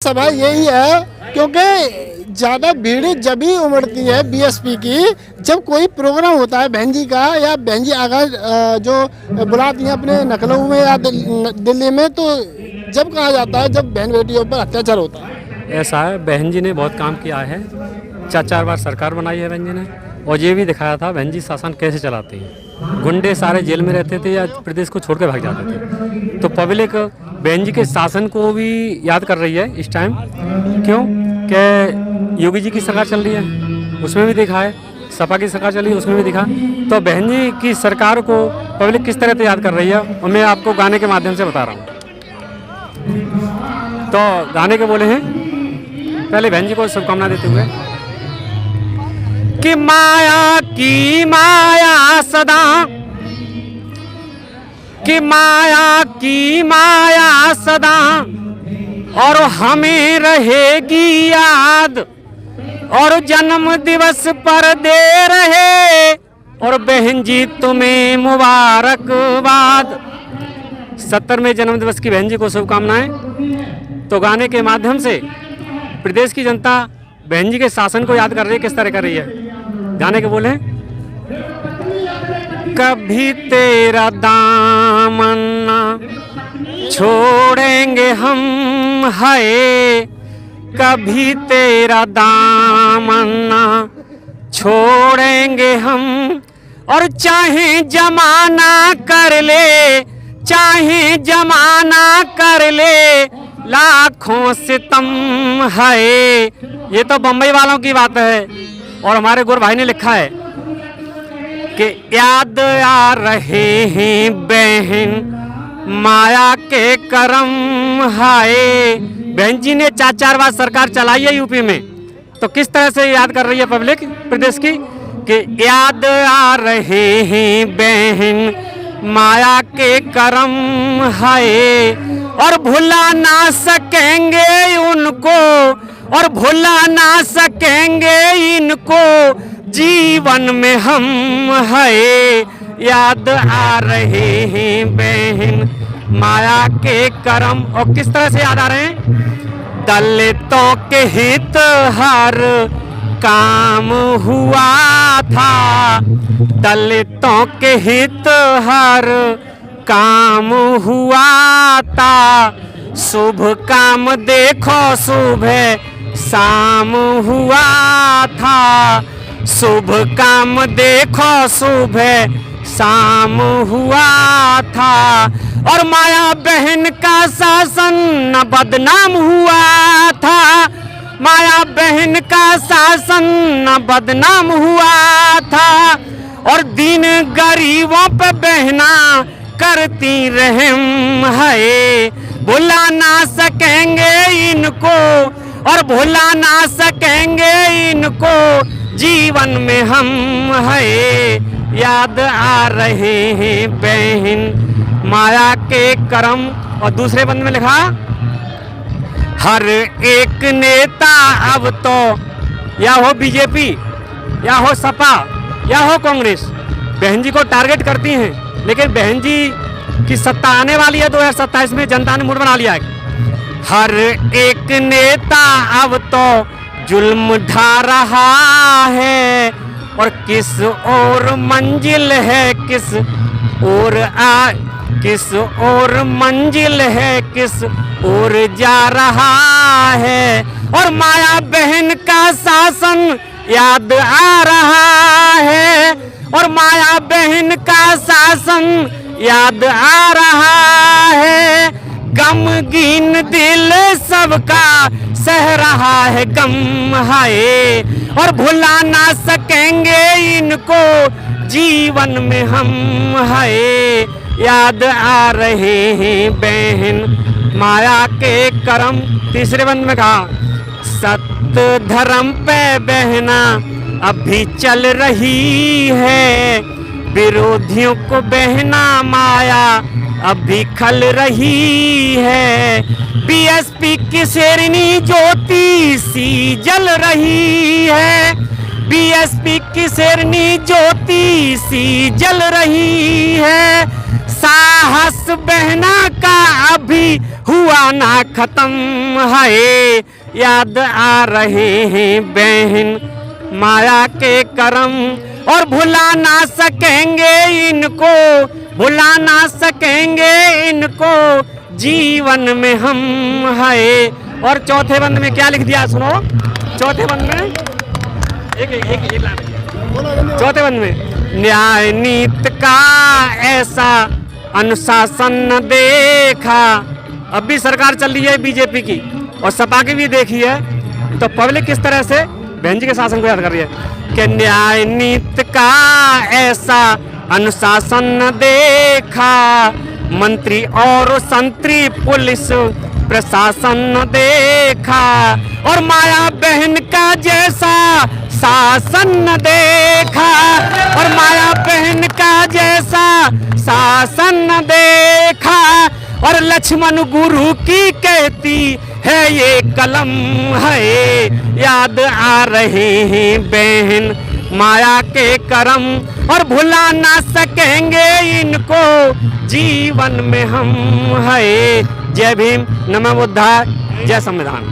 सवाल यही है, क्योंकि ज़्यादा भीड़ जब ही उमड़ती है बीएसपी की जब कोई प्रोग्राम होता है बहन जी का, या बहन जी आगा जो बुलाती हैं अपने लखनऊ में या दिल्ली में, तो जब कहा जाता है जब बहन बेटियों पर अत्याचार होता है। ऐसा है, बहन जी ने बहुत काम किया है, 4 बार सरकार बनाई है बहन जी ने, और ये भी दिखाया था बहन जी शासन कैसे चलाते हैं। गुंडे सारे जेल में रहते थे या प्रदेश को छोड़ के भाग जाते थे, तो पब्लिक बहन जी के शासन को भी याद कर रही है इस टाइम। क्यों कि योगी जी की सरकार चल रही है, उसमें भी देखा है, सपा की सरकार चल रही है उसमें भी दिखा। तो बहन जी की सरकार को पब्लिक किस तरह से याद कर रही है, और मैं आपको गाने के माध्यम से बता रहा हूँ। तो गाने के बोले हैं, पहले बहन जी को शुभकामना देते हुए कि माया की माया सदा, कि माया की माया सदा, और हमें रहेगी याद, और जन्म दिवस पर दे रहे, और बहन जी तुम्हें मुबारकबाद। 70वें जन्म दिवस की बहन जी को शुभकामनाएं। तो गाने के माध्यम से प्रदेश की जनता बहन जी के शासन को याद कर रही है, किस तरह कर रही है। गाने के बोले, कभी तेरा दामन ना छोड़ेंगे हम, हाय कभी तेरा दामन ना छोड़ेंगे हम, और चाहे जमाना कर ले, चाहे जमाना कर ले, लाखों सितम है। ये तो बम्बई वालों की बात है, और हमारे गुरु भाई ने लिखा है कि याद आ रहे हैं बहन माया के करम, हाय। बहन जी ने 4 बार सरकार चलाई है यूपी में, तो किस तरह से याद कर रही है पब्लिक प्रदेश की कि याद आ रहे हैं बहन माया के करम, हाय। और भुला ना सकेंगे उनको, और भुला ना सकेंगे इनको, जीवन में हम है। याद आ रहे हैं बहन माया के करम, और किस तरह से याद आ रहे हैं, दलितों के हित हर काम हुआ था, दलितों के हित हर काम हुआ था, शुभ काम देखो सुबह शाम हुआ था, शुभ काम देखो सुबह शाम हुआ था। और माया बहन का शासन न बदनाम हुआ था, माया बहन का शासन न बदनाम हुआ था, और दीन गरीबों पे बहना करती रहम है। भुला ना सकेंगे इनको, और भुला ना सकेंगे इनको, जीवन में हम है। याद आ रहे हैं बहन माया के करम। और दूसरे बंद में लिखा, हर एक नेता अब तो या हो बीजेपी या हो सपा या हो कांग्रेस बहन जी को टारगेट करती हैं, लेकिन बहन जी की सत्ता आने वाली है 2027 में, जनता ने मूड बना लिया है। हर एक नेता अब तो जुल्म ढा रहा है, और किस और मंजिल है, किस और मंजिल है, किस और जा रहा है। और माया बहन का शासन याद आ रहा है, और माया बहन का शासन याद आ रहा है। गमगीन दिल सबका सह रहा है गम है, और भुला ना सकेंगे इनको, जीवन में हम है। याद आ रहे हैं बहन माया के करम। तीसरे बंद में कहा, सत्य धर्म पे बहना अभी चल रही है, विरोधियों को बहना माया अभी खल रही है। बीएसपी की शेरनी ज्योति सी जल रही है, बीएसपी की शेरनी ज्योति सी जल रही है। साहस बहना का अभी हुआ ना खत्म है। याद आ रहे हैं बहन माया के करम, और भुला ना सकेंगे इनको, भुला ना सकेंगे इनको, जीवन में हम है। और चौथे बंद में क्या लिख दिया सुनो, चौथे बंद में एक लाइन, चौथे बंद में न्याय नीति का ऐसा अनुशासन न देखा। अब भी सरकार चल रही है बीजेपी की और सपा की भी देखी है, तो पब्लिक किस तरह से बहन जी के शासन को याद कर रही है कि न्याय नीति का ऐसा अनुशासन न देखा, मंत्री और संतरी पुलिस प्रशासन न देखा, और माया बहन का जैसा शासन न देखा, और माया बहन का जैसा शासन न देखा। और लक्ष्मण गुरु की कहती है ये कलम है। याद आ रहे हैं बहन माया के करम, और भुला ना सकेंगे इनको, जीवन में हम है। जय भीम, नमो बुद्धाय, जय संविधान।